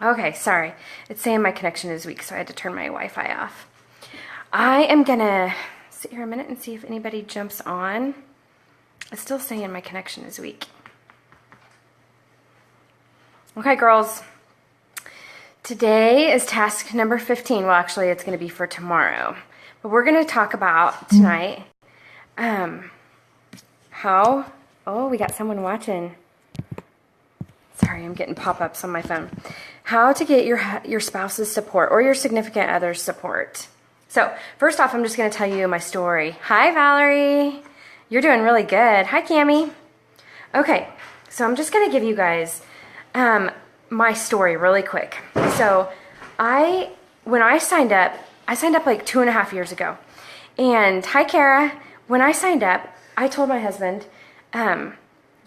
Okay, sorry. It's saying my connection is weak, so I had to turn my Wi-Fi off. I am gonna sit here a minute and see if anybody jumps on. It's still saying my connection is weak. Okay, girls. Today is task number 15. Well, actually, it's going to be for tomorrow. But we're going to talk about tonight how... Oh, we got someone watching. Sorry, I'm getting pop-ups on my phone. How to get your spouse's support or your significant other's support. So, first off, I'm just going to tell you my story. Hi, Valerie. You're doing really good. Hi, Cammie. Okay, so I'm just going to give you guys my story really quick. So, when I signed up like 2.5 years ago. And hi, Kara. When I signed up, I told my husband that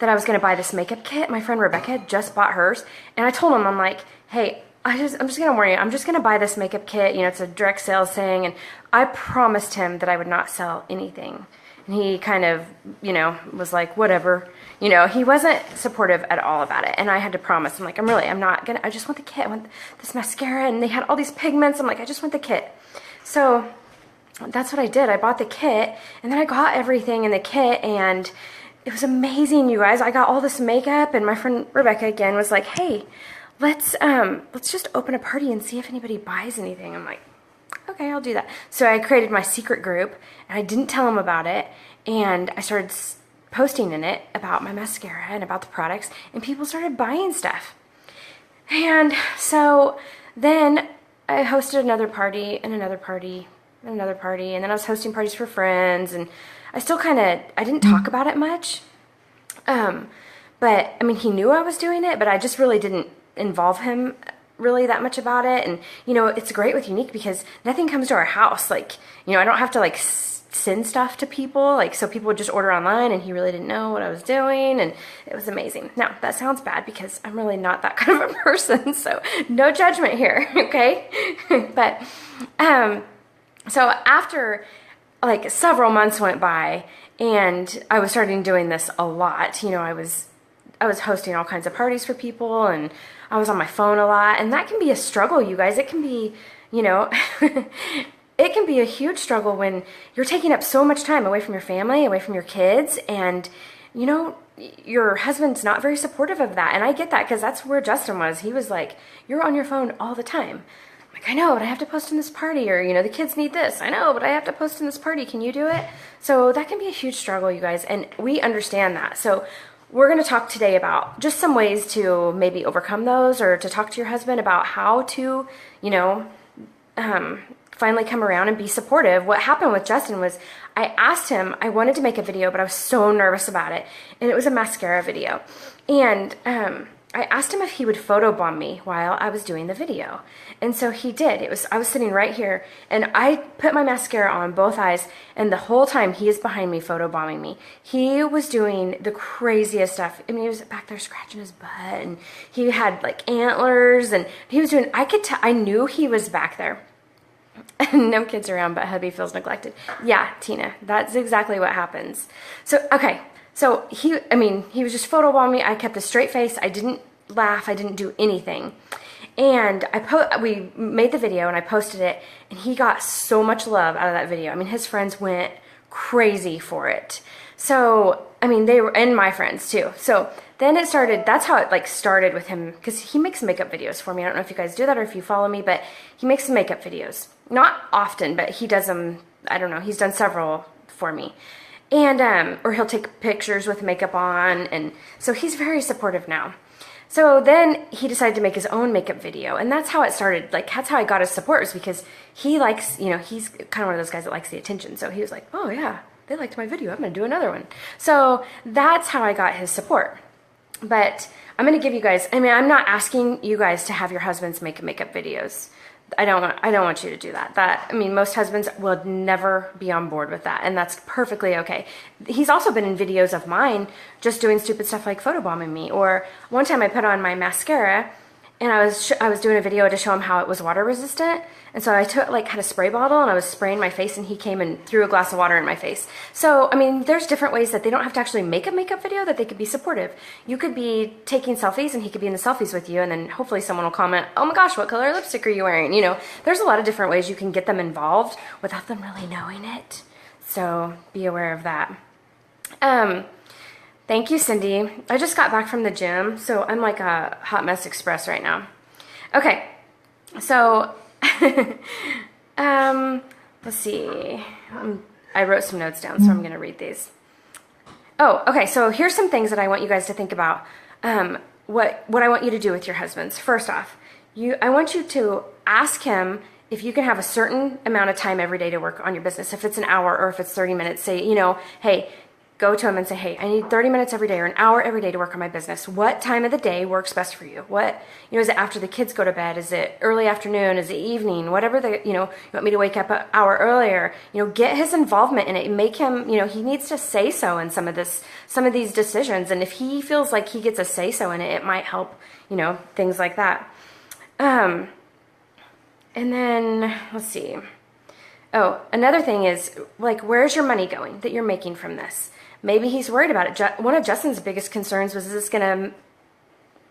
I was going to buy this makeup kit. My friend Rebecca had just bought hers. And I told him, I'm like, hey, I'm just going to warn you. I'm just going to buy this makeup kit. You know, it's a direct sales thing. And I promised him that I would not sell anything. And he kind of, you know, was like, whatever. You know, he wasn't supportive at all about it. And I had to promise. I'm like, I'm not going to, I just want the kit. I want this mascara. And they had all these pigments. I'm like, I just want the kit. So that's what I did. I bought the kit. And then I got everything in the kit. And it was amazing, you guys. I got all this makeup. And my friend Rebecca, again, was like, hey, let's just open a party and see if anybody buys anything. I'm like, okay, I'll do that. So I created my secret group, and I didn't tell them about it, and I started posting in it about my mascara and about the products, and people started buying stuff. And so then I hosted another party, and another party, and another party, and then I was hosting parties for friends, and I still I didn't talk about it much. But, I mean, he knew I was doing it, but I just really didn't involve him really that much about it. And, you know, it's great with Younique because nothing comes to our house. Like, you know, I don't have to, like, send stuff to people. Like, so people would just order online, and he really didn't know what I was doing, and it was amazing. Now, that sounds bad because I'm really not that kind of a person, so no judgment here, okay? But, so after, like, several months went by, and I was starting doing this a lot. You know, I was hosting all kinds of parties for people, and I was on my phone a lot, and that can be a struggle, you guys. It can be, you know, it can be a huge struggle when you're taking up so much time away from your family, away from your kids, and, you know, your husband's not very supportive of that. And I get that because that's where Justin was. He was like, you're on your phone all the time. I'm like, I know, but I have to post in this party, or, you know, the kids need this. I know, but I have to post in this party. Can you do it? So that can be a huge struggle, you guys, and we understand that. So we're going to talk today about just some ways to maybe overcome those, or to talk to your husband about how to, you know, finally come around and be supportive. What happened with Justin was I asked him, I wanted to make a video, but I was so nervous about it. And it was a mascara video. And I asked him if he would photobomb me while I was doing the video. And so he did. I was sitting right here, and I put my mascara on both eyes, and the whole time he is behind me photobombing me. He was doing the craziest stuff. I mean, he was back there scratching his butt, and he had like antlers, and he was doing, I knew he was back there. No kids around, but hubby feels neglected. Yeah, Tina, that's exactly what happens. So, okay. So he was just photobombing me. I kept a straight face. I didn't laugh. I didn't do anything. And we made the video, and I posted it, and he got so much love out of that video. I mean, his friends went crazy for it. So, I mean, they were, and my friends too. So then it started, that's how it like started with him, because he makes makeup videos for me. I don't know if you guys do that or if you follow me, but he makes some makeup videos. Not often, but he does them, I don't know, he's done several for me. And, or he'll take pictures with makeup on, and so he's very supportive now. So then he decided to make his own makeup video, and that's how it started. Like, that's how I got his support, was because he likes, you know, he's kind of one of those guys that likes the attention. So he was like, oh yeah, they liked my video, I'm going to do another one. So that's how I got his support. But I'm going to give you guys, I mean, I'm not asking you guys to have your husbands make makeup videos. I don't want you to do that. I mean, most husbands will never be on board with that, and that's perfectly okay. He's also been in videos of mine just doing stupid stuff like photobombing me. Or one time I put on my mascara, and I was doing a video to show him how it was water resistant. And so I took had a spray bottle and I was spraying my face, and he came and threw a glass of water in my face. So, I mean, there's different ways that they don't have to actually make a makeup video, that they could be supportive. You could be taking selfies and he could be in the selfies with you, and then hopefully someone will comment, "Oh my gosh, what color lipstick are you wearing?" You know, there's a lot of different ways you can get them involved without them really knowing it. So be aware of that. Thank you, Cindy. I just got back from the gym, so I'm like a hot mess express right now. Okay, so let's see. I wrote some notes down, so I'm going to read these. Oh, okay, so here's some things that I want you guys to think about. What I want you to do with your husbands. First off, I want you to ask him if you can have a certain amount of time every day to work on your business. If it's an hour or if it's 30 minutes, say, hey, go to him and say, "Hey, I need 30 minutes every day or an hour every day to work on my business. What time of the day works best for you? Is it after the kids go to bed? Is it early afternoon? Is it evening? Whatever you want me to wake up an hour earlier." Get his involvement in it. Make him, he needs to say so in some of these decisions. And if he feels like he gets a say so in it, it might help, things like that. And then let's see. Oh, another thing is, where's your money going that you're making from this? Maybe he's worried about it. One of Justin's biggest concerns was, is this going to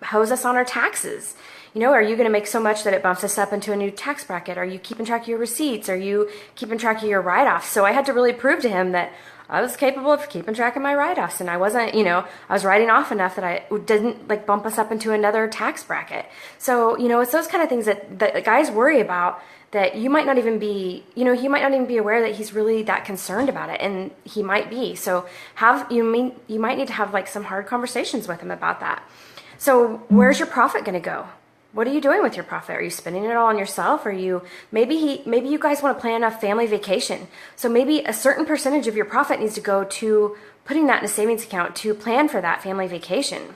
hose us on our taxes? Are you going to make so much that it bumps us up into a new tax bracket? Are you keeping track of your receipts? Are you keeping track of your write-offs? So I had to really prove to him that I was capable of keeping track of my write-offs, and I wasn't, I was writing off enough that I didn't bump us up into another tax bracket. So, it's those kind of things that guys worry about, that you might not even be, he might not even be aware that he's really that concerned about it, and he might be. So you might need to have some hard conversations with him about that. So where's your profit going to go? What are you doing with your profit? Are you spending it all on yourself? Maybe you guys want to plan a family vacation. So maybe a certain percentage of your profit needs to go to putting that in a savings account to plan for that family vacation.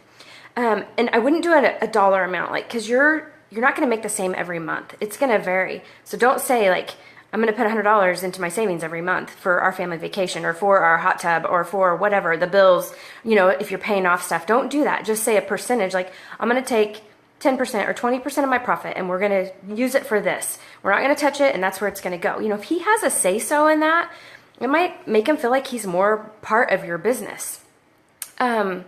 And I wouldn't do it a dollar amount, because you're not going to make the same every month. It's going to vary. So don't say I'm going to put $100 into my savings every month for our family vacation or for our hot tub or for whatever, the bills, if you're paying off stuff. Don't do that. Just say a percentage, I'm going to take 10% or 20% of my profit and we're going to use it for this. We're not going to touch it, and that's where it's going to go. If he has a say-so in that, it might make him feel like he's more part of your business. And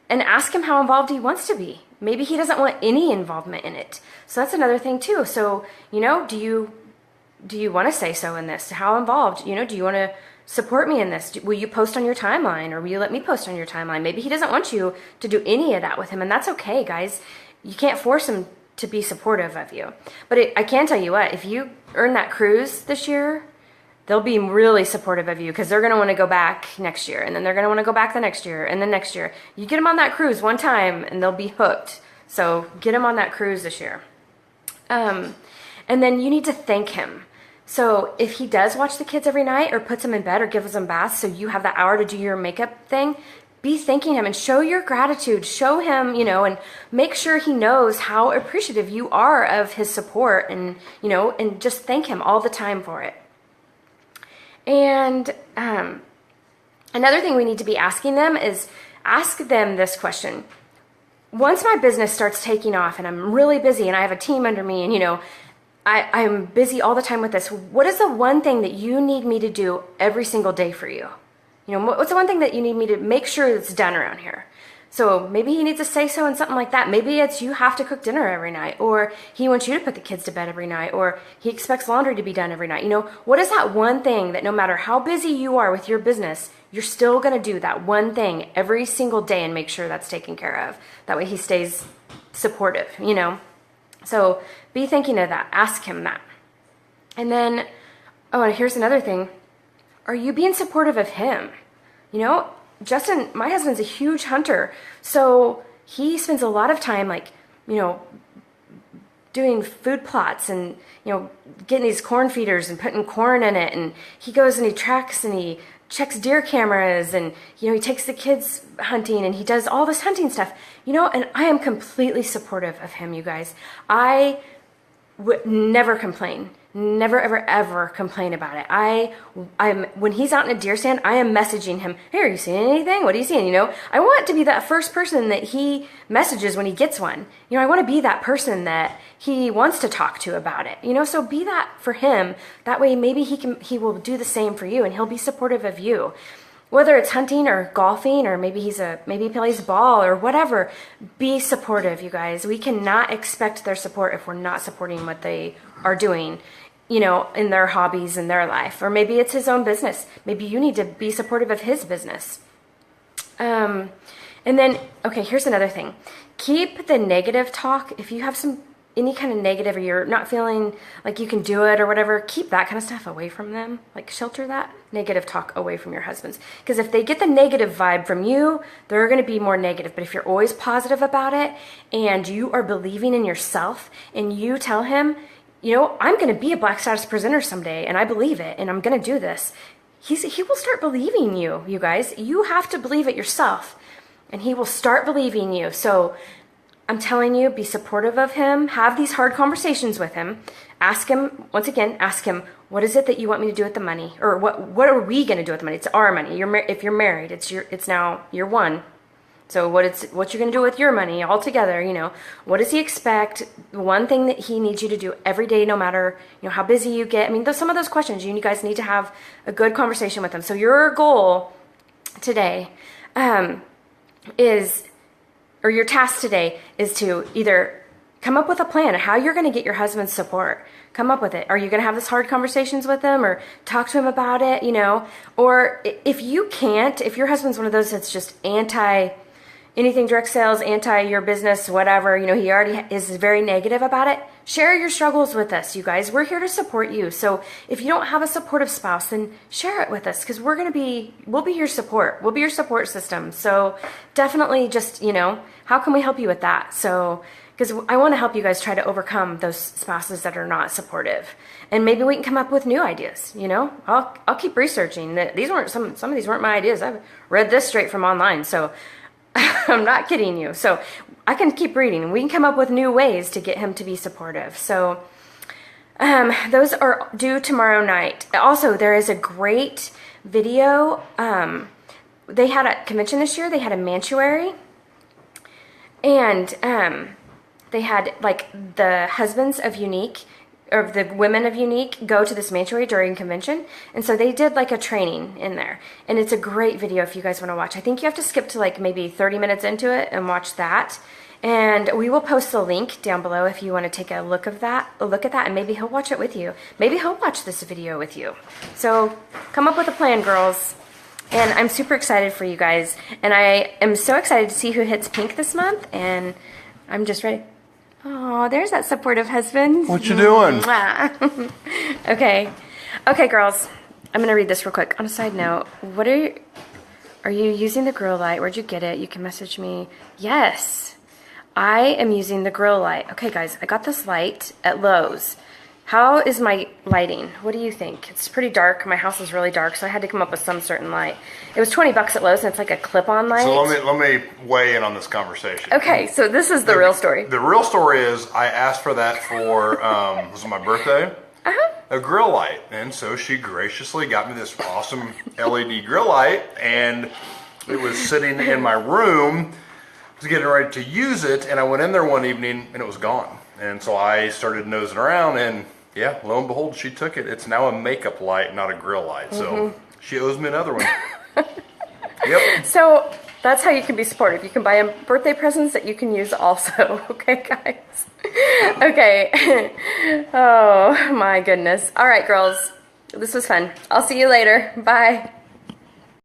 ask him how involved he wants to be. Maybe he doesn't want any involvement in it. So that's another thing too. So, do you want to say so in this? How involved? Do you want to support me in this? Will you post on your timeline, or will you let me post on your timeline? Maybe he doesn't want you to do any of that with him, and that's okay, guys. You can't force him to be supportive of you. But I can tell you what, if you earn that cruise this year, they'll be really supportive of you, because they're going to want to go back next year, and then they're going to want to go back the next year, and then next year. You get them on that cruise one time, and they'll be hooked. So get them on that cruise this year. And then you need to thank him. So if he does watch the kids every night, or puts them in bed, or gives them baths, so you have that hour to do your makeup thing, be thanking him and show your gratitude. Show him, and make sure he knows how appreciative you are of his support, and, and just thank him all the time for it. And another thing we need to be asking them is, ask them this question. Once my business starts taking off and I'm really busy and I have a team under me, and, I'm busy all the time with this, what is the one thing that you need me to do every single day for you? What's the one thing that you need me to make sure it's done around here? So maybe he needs to say so in something like that. Maybe it's you have to cook dinner every night, or he wants you to put the kids to bed every night, or he expects laundry to be done every night. What is that one thing that no matter how busy you are with your business, you're still going to do that one thing every single day and make sure that's taken care of? That way he stays supportive, So be thinking of that. Ask him that. And then, and here's another thing. Are you being supportive of him? Justin, my husband's a huge hunter, so he spends a lot of time doing food plots and, getting these corn feeders and putting corn in it, and he goes and he tracks and he checks deer cameras, and, he takes the kids hunting, and he does all this hunting stuff, and I am completely supportive of him, you guys. I would never complain Never, ever, ever complain about it. I'm when he's out in a deer stand, I am messaging him, hey, are you seeing anything? What are you seeing? You know, I want to be that first person that he messages when he gets one. You know, I want to be that person that he wants to talk to about it. You know, so be that for him. That way maybe he will do the same for you, and he'll be supportive of you. Whether it's hunting or golfing, or maybe maybe he plays ball or whatever, be supportive, you guys. We cannot expect their support if we're not supporting what they are doing, you know, in their hobbies in their life. Or maybe it's his own business. Maybe you need to be supportive of his business. And then, okay, here's another thing. Keep the negative talk. If you have any kind of negative, or you're not feeling like you can do it or whatever, keep that kind of stuff away from them. Like, shelter that negative talk away from your husbands. Because if they get the negative vibe from you, they're going to be more negative. But if you're always positive about it, and you are believing in yourself, and you tell him, you know, I'm going to be a black status presenter someday, and I believe it, and I'm going to do this, he will start believing you, you guys. You have to believe it yourself, and he will start believing you. So I'm telling you, be supportive of him. Have these hard conversations with him. Ask him, once again, ask him, what is it that you want me to do with the money? Or what are we going to do with the money? It's our money. If you're married, it's now year one. So what you're going to do with your money all together, you know, what does he expect? One thing that he needs you to do every day, no matter, you know, how busy you get. I mean, some of those questions, you guys need to have a good conversation with him. So your goal today or your task today is to either come up with a plan of how you're going to get your husband's support. Come up with it. Are you going to have this hard conversations with him, or talk to him about it, you know? Or if you can't, if your husband's one of those that's just anti anything direct sales, anti your business, whatever, you know, he already is very negative about it, share your struggles with us, you guys. We're here to support you. So if you don't have a supportive spouse, then share it with us, because we'll be your support. We'll be your support system. So definitely just, you know, how can we help you with that? So, because I want to help you guys try to overcome those spouses that are not supportive. And maybe we can come up with new ideas, you know? I'll keep researching. These weren't some of these weren't my ideas. I've read this straight from online. So I'm not kidding you. So I can keep reading. We can come up with new ways to get him to be supportive. So those are due tomorrow night. Also, there is a great video. They had a convention this year. They had a mantuary. And they had, like, the husbands of Younique, or the women of Younique, go to this mantuary during convention. And so they did like a training in there. And it's a great video if you guys want to watch. I think you have to skip to like maybe 30 minutes into it and watch that. And we will post the link down below if you want to take a look at that, and maybe he'll watch it with you. Maybe he'll watch this video with you. So come up with a plan, girls. And I'm super excited for you guys. And I am so excited to see who hits pink this month. And I'm just ready. Oh, there's that supportive husband. What you doing? Okay. Okay, girls. I'm going to read this real quick. On a side note, are you using the grill light? Where'd you get it? You can message me. Yes, I am using the grill light. Okay, guys, I got this light at Lowe's. How is my lighting? What do you think? It's pretty dark. My house is really dark, so I had to come up with some certain light. It was $20 at Lowe's, and it's like a clip-on light. So let me weigh in on this conversation. Okay, so this is the real story. The real story is I asked for that for was it my birthday? A grill light, and so she graciously got me this awesome LED grill light, and it was sitting in my room. I was getting ready to use it, and I went in there one evening, and it was gone. And so I started nosing around, and yeah, lo and behold, she took it. It's now a makeup light, not a grill light. So she owes me another one. Yep. So that's how you can be supportive. You can buy him birthday presents that you can use also. Okay, guys. Okay. Oh, my goodness. All right, girls. This was fun. I'll see you later. Bye.